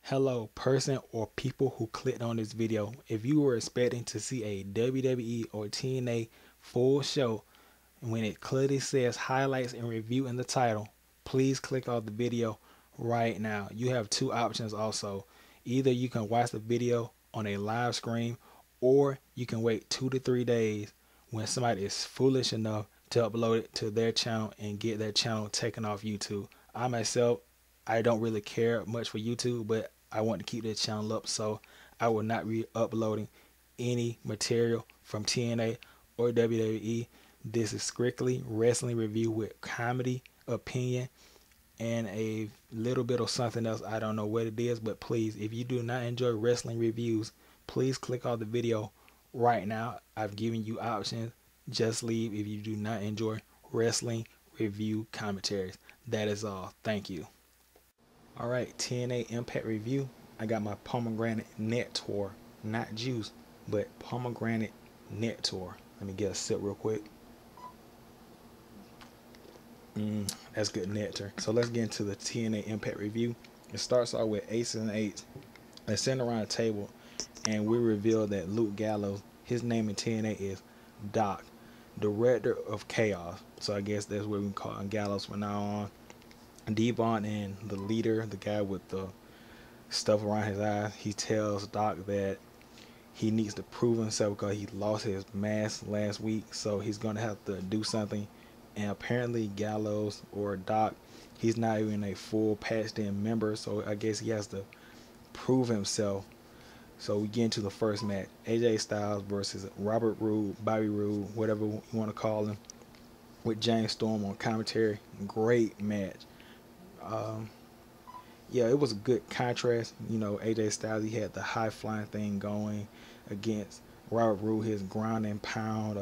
Hello, person or people who clicked on this video. If you were expecting to see a WWE or TNA full show, when it clearly says highlights and review in the title, please click off the video right now. You have two options also. Either you can watch the video on a live stream, or you can wait 2 to 3 days when somebody is foolish enough to upload it to their channel and get their channel taken off YouTube. I myself, I don't really care much for YouTube, but I want to keep this channel up, so I will not be uploading any material from TNA or WWE. This is strictly wrestling review with comedy, opinion, and a little bit of something else. I don't know what it is, but please, if you do not enjoy wrestling reviews, please click off the video right now. I've given you options. Just leave if you do not enjoy wrestling review commentaries. That is all. Thank you. Alright, TNA Impact review. I got my pomegranate nectar, not juice, but pomegranate nectar. Let me get a sip real quick. That's good nectar. So let's get into the TNA Impact review. It starts off with aces and eights. They're sitting around a table, and we reveal that Luke Gallows, his name in TNA is Doc, Director of Chaos. So I guess that's what we can call him, Gallows from now on. Devon and the leader, the guy with the stuff around his eyes, he tells Doc that he needs to prove himself because he lost his mask last week, so he's gonna have to do something. And apparently Gallows, or Doc, he's not even a full patched in member, so I guess he has to prove himself. So we get into the first match, AJ Styles versus Robert Roode, Bobby Roode, whatever you want to call him, with James Storm on commentary. Great match. Yeah, it was a good contrast. You know, AJ Styles, he had the high flying thing going against Robert Roode, his ground and pound,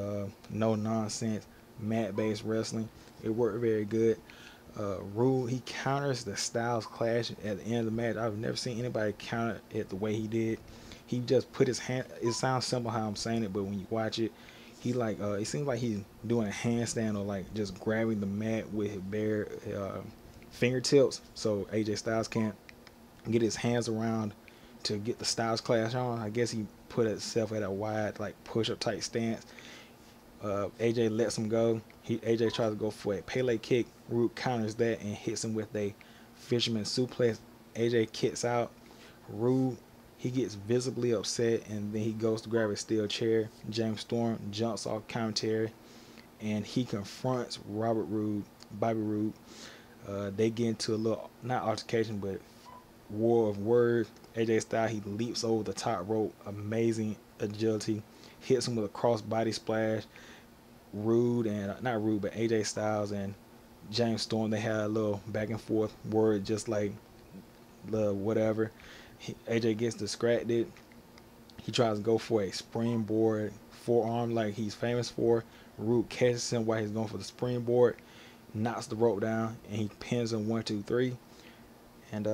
no nonsense, mat based wrestling. It worked very good. Roode, he counters the Styles clash at the end of the match. I've never seen anybody counter it the way he did. He just put his hand, it sounds simple how I'm saying it, but when you watch it, he like, it seems like he's doing a handstand or like just grabbing the mat with his bare fingertips, so AJ Styles can't get his hands around to get the Styles clash on. I guess he put himself at a wide, like, push-up type stance. AJ lets him go. AJ tries to go for a Pele kick. Roode counters that and hits him with a fisherman suplex. AJ kicks out. Roode, he gets visibly upset, and then he goes to grab a steel chair. James Storm jumps off commentary, and he confronts Robert Roode, Bobby Roode. They get into a little, not altercation, but war of words. AJ Styles, he leaps over the top rope, amazing agility, hits him with a cross body splash. Roode and not Roode, but AJ Styles and James Storm, they had a little back and forth word, just like the whatever. AJ gets distracted. He tries to go for a springboard forearm like he's famous for. Roode catches him while he's going for the springboard, knocks the rope down, and he pins him 1, 2, 3. And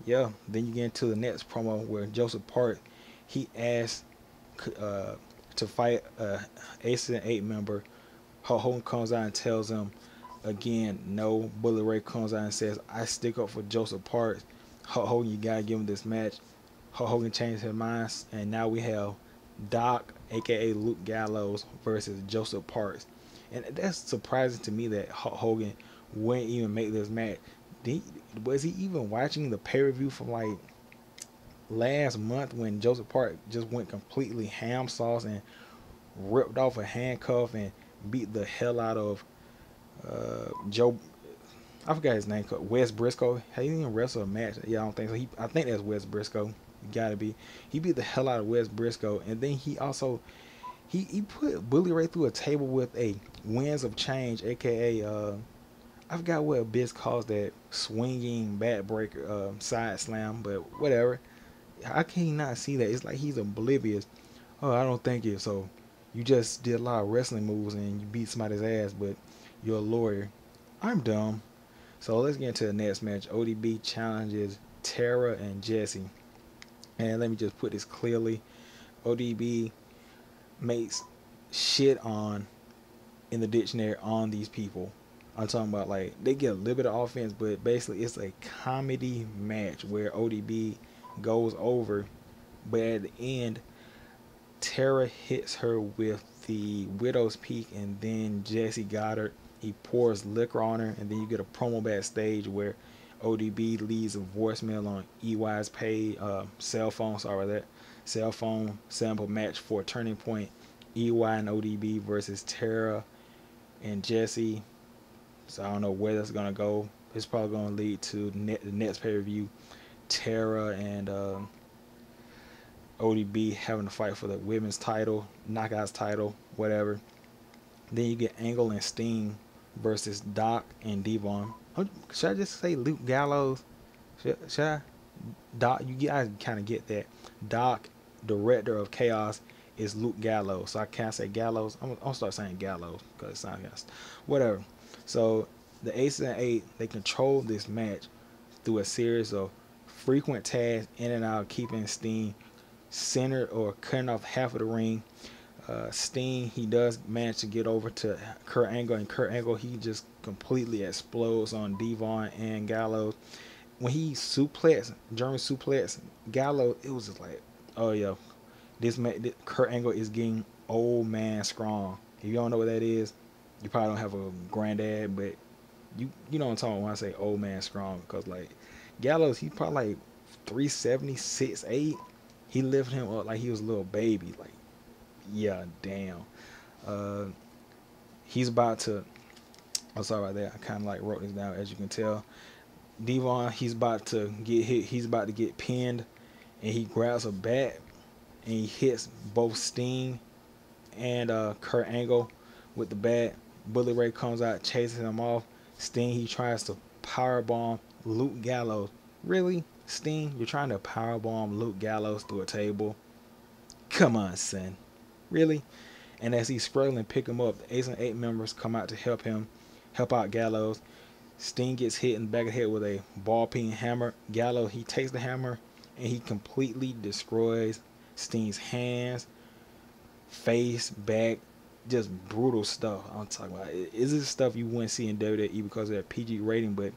yeah, then you get into the next promo where Joseph Park, he asked to fight Ace and 8 member. Hulk Hogan comes out and tells him again no. Bully Ray comes out and says, I stick up for Joseph Park. Hulk Hogan, you gotta give him this match. Hulk Hogan changed his mind, and now we have Doc, aka Luke Gallows, versus Joseph Parks. And that's surprising to me that Hulk Hogan wouldn't even make this match. Was he even watching the pay-per-view from like last month when Joseph Park just went completely ham sauce and ripped off a handcuff and beat the hell out of Joe? I forgot his name. Wes Briscoe. He didn't even wrestle a match. Yeah, I don't think so. I think that's Wes Briscoe. Gotta be. He beat the hell out of Wes Briscoe, and then he also he put Bully Ray through a table with a Winds of Change, aka I forgot what Abyss calls that swinging backbreaker side slam, but whatever. How can he not see that? It's like he's oblivious. Oh, I don't think it. So you just did a lot of wrestling moves and you beat somebody's ass, but you're a lawyer. I'm dumb. So let's get into the next match. ODB challenges Tara and Jesse. And let me just put this clearly. ODB makes shit on in the dictionary on these people. I'm talking about, like, they get a little bit of offense, but basically it's a comedy match where ODB goes over, but at the end, Tara hits her with the Widow's Peak, and then Jesse Goddard, he pours liquor on her, and then you get a promo backstage where ODB leaves a voicemail on EY's cell phone. Sorry about that. Cell phone sample match for Turning Point. EY and ODB versus Tara and Jesse. So I don't know where that's gonna go. It's probably gonna lead to the next pay per view. Tara and ODB having to fight for the women's title, knockouts title, whatever. Then you get Angle and Sting versus Doc and Devon. Should I just say Luke Gallows? Should I? Doc, you guys kind of get that. Doc, director of Chaos, is Luke Gallows. So I can't say Gallows. I'm gonna start saying Gallows because it sounds like whatever. So the Aces and Eight, they control this match through a series of frequent tags in and out, keeping Sting centered or cutting off half of the ring. Sting, he does manage to get over to Kurt Angle, and Kurt Angle, he just completely explodes on Devon and Gallows. When he German suplex Gallows, it was just like, oh yeah, this Kurt Angle is getting old man strong. If you don't know what that is, you probably don't have a granddad, but you know what I'm talking about when I say old man strong, because like Gallows, he's probably like 370, 6'8". He lifted him up like he was a little baby. Like, yeah, damn. Uh, he's about to. I'm sorry about that. I kind of like wrote this down, as you can tell. Devon, he's about to get hit. He's about to get pinned, and he grabs a bat and he hits both Sting and Kurt Angle with the bat. Bully Ray comes out, chases him off. Sting, he tries to powerbomb Luke Gallows. Really, Sting, you're trying to powerbomb Luke Gallows through a table? Come on, son. Really? And as he's struggling to pick him up, the Ace and Eight members come out to help out Gallows. Sting gets hit in the back of the head with a ball-peen hammer. Gallows, he takes the hammer and he completely destroys Sting's hands, face, back. Just brutal stuff. I'm talking about. Is this stuff you wouldn't see in WWE because of that PG rating? But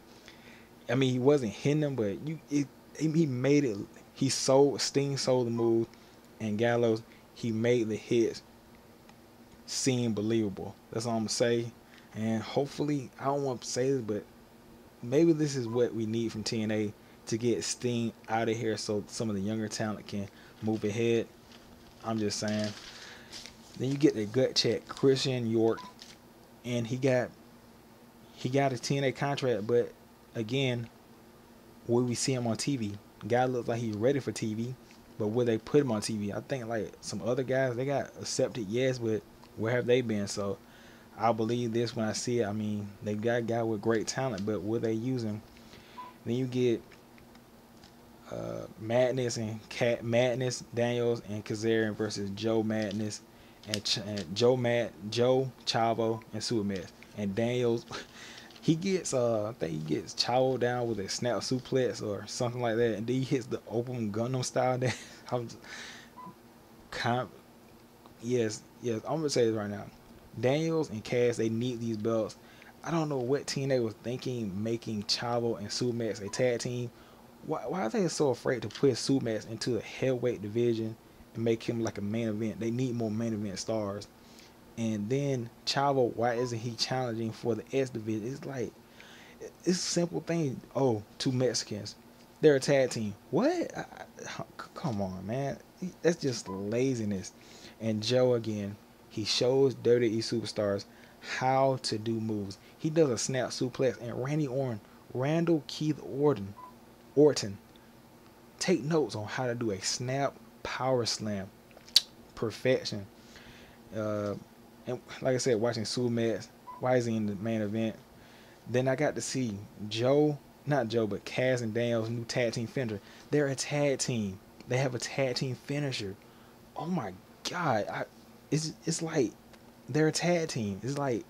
I mean, he wasn't hitting them, but he made it. Sting sold the move, and Gallows, he made the hits seem believable. That's all I'm gonna say. And hopefully, I don't want to say this, but maybe this is what we need from TNA to get Sting out of here, so some of the younger talent can move ahead. I'm just saying. Then you get the gut check, Christian York, and he got a TNA contract, but again, will we see him on TV? Guy looks like he's ready for TV, but will they put him on TV? I think like some other guys, they got accepted, yes, but where have they been? So I'll believe this when I see it. I mean, they got a guy with great talent, but will they use him? Then you get Madness Daniels and Kazarian versus Joe Madness and Joe Chavo and Supermax. And Daniels, he gets I think he gets Chavo down with a snap suplex or something like that, and then he hits the open Gundam style. That I'm just, yes, I'm gonna say this right now. Daniels and Cass, they need these belts. I don't know what TNA was thinking making Chavo and Supermax a tag team. Why are they so afraid to put Supermax into the heavyweight division and make him like a main event? They need more main event stars. And then Chavo, why isn't he challenging for the S division? It's like, it's a simple thing. Oh, two Mexicans, they're a tag team. What? Come on, man. That's just laziness. And Joe, again, he shows WWE superstars how to do moves. He does a snap suplex, and Randall Keith Orton, take notes on how to do a snap power slam. Perfection. And like I said, watching Supermax, why is he in the main event? Then I got to see but Cass and Daniel's new tag team finisher. They're a tag team. They have a tag team finisher. Oh my God. It's like they're a tag team. It's like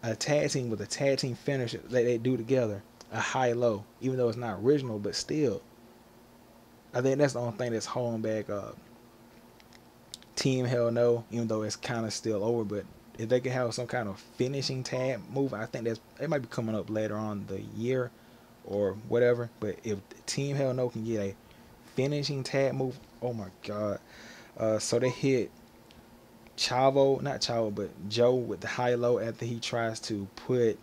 a tag team with a tag team finisher that they do together. A high-low. Even though it's not original, but still. I think that's the only thing that's holding back Team Hell No, even though it's kind of still over. But if they could have some kind of finishing tag move, I think it might be coming up later on the year or whatever. But if Team Hell No can get a finishing tag move. Oh my god. So they hit Chavo, not Chavo, but Joe with the high low after he tries to put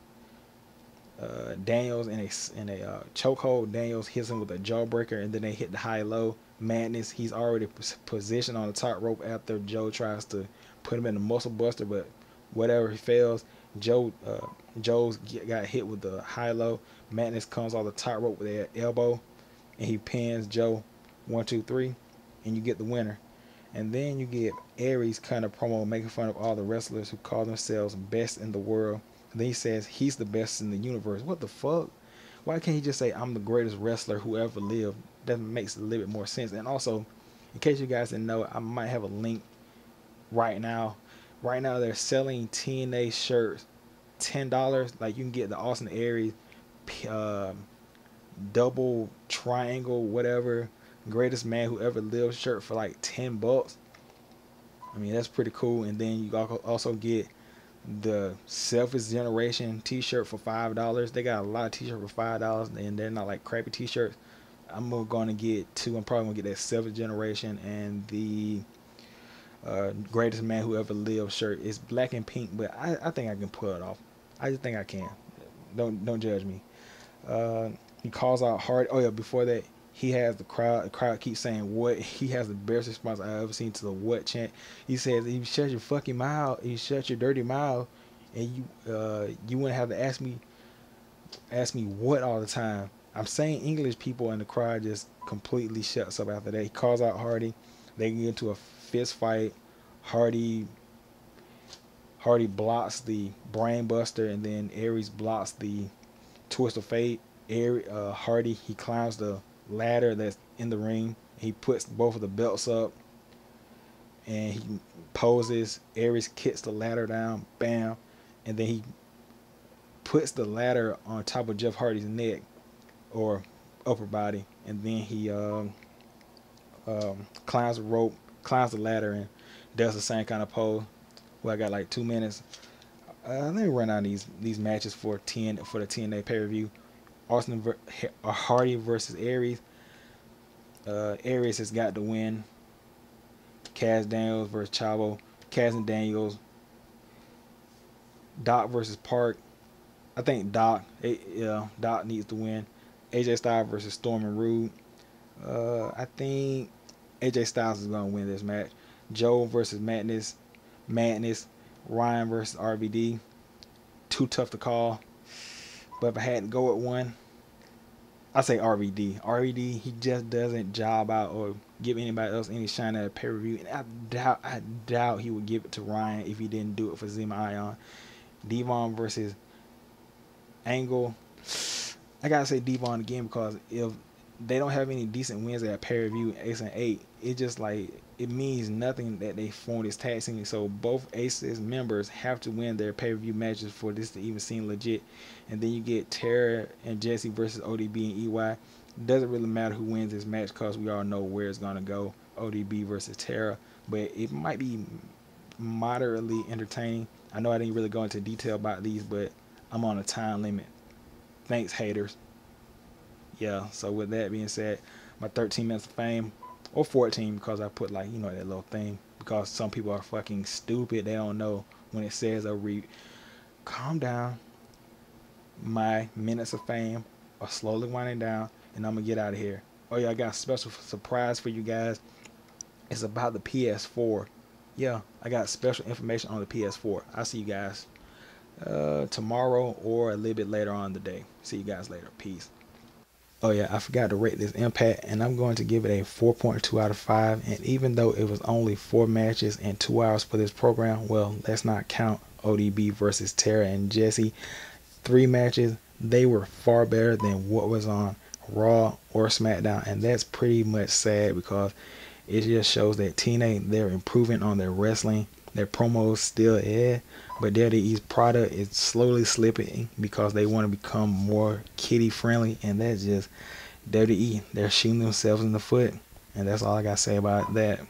Daniels in a chokehold. Daniels hits him with a jawbreaker, and then they hit the high low. Madness, he's already positioned on the top rope after Joe tries to put him in the muscle buster, but whatever, he fails. Joe's got hit with the high low. Madness comes off the top rope with that elbow, and he pins Joe 1, 2, 3, and you get the winner. And then you get Aries kind of promo making fun of all the wrestlers who call themselves best in the world. And then he says he's the best in the universe. What the fuck? Why can't he just say I'm the greatest wrestler who ever lived? That makes a little bit more sense. And also, in case you guys didn't know, I might have a link right now. Right now they're selling TNA shirts $10. Like you can get the Austin Aries double triangle whatever greatest man who ever lived shirt for like $10. I mean, that's pretty cool. And then you also get the Selfish Generation t-shirt for $5. They got a lot of t-shirts for $5, and they're not like crappy t-shirts. I'm going to get two. I'm probably going to get that Selfish Generation and the greatest man who ever lived shirt. It's black and pink, but I think I can pull it off. I just think I can. Don't judge me. He calls out hard. Oh yeah, before that, he has the crowd. The crowd keeps saying what. He has the best response I've ever seen to the what chant. He says, "You shut your fucking mouth. You shut your dirty mouth, and you wouldn't have to ask me what all the time." I'm saying English, people in the crowd just completely shuts up after that. He calls out Hardy. They get into a fist fight. Hardy blocks the brain buster, and then Aries blocks the twist of fate. Hardy, he climbs the ladder that's in the ring. He puts both of the belts up, and he poses. Aries kicks the ladder down, bam, and then he puts the ladder on top of Jeff Hardy's neck or upper body, and then he climbs the rope, climbs the ladder, and does the same kind of pose. Well, I got like 2 minutes. Let me run out these matches for the TNA pay-per-view. Hardy versus Aries. Aries has got the win. Cass Daniels versus Chavo. Cass and Daniels. Doc versus Park. I think Doc needs to win. AJ Styles versus Storm and Rude. I think AJ Styles is going to win this match. Joe versus Madness. Ryan versus RVD. Too tough to call. But if I had to go with one, I say RVD. RVD, he just doesn't job out or give anybody else any shine at a pay-per-view. And I doubt he would give it to Ryan if he didn't do it for Zema Ion. Devon versus Angle. I gotta say Devon again, because if they don't have any decent wins at pay-per-view, Ace and 8, it just like it means nothing that they formed this tag team. So both Ace's members have to win their pay-per-view matches for this to even seem legit. And then you get Tara and Jesse versus ODB and EY. It doesn't really matter who wins this match because we all know where it's gonna go. ODB versus Tara, but it might be moderately entertaining. I know I didn't really go into detail about these, but I'm on a time limit. Thanks, haters. Yeah, so with that being said, my 13 minutes of fame, or 14 because I put like, that little thing, because some people are fucking stupid. They don't know when it says calm down. My minutes of fame are slowly winding down, and I'm gonna get out of here. Oh yeah, I got a special surprise for you guys. It's about the PS4. Yeah, I got special information on the PS4. I'll see you guys tomorrow or a little bit later on in the day. See you guys later. Peace. Oh yeah, I forgot to rate this Impact, and I'm going to give it a 4.2 out of 5. And even though it was only 4 matches and 2 hours for this program, well, let's not count ODB versus Tara and Jesse. 3 matches, they were far better than what was on Raw or SmackDown, and that's pretty much sad because it just shows that TNA, they're improving on their wrestling. Their promos still but WWE's product is slowly slipping because they want to become more kiddie friendly, and that's just WWE. They're shooting themselves in the foot, and that's all I gotta say about that.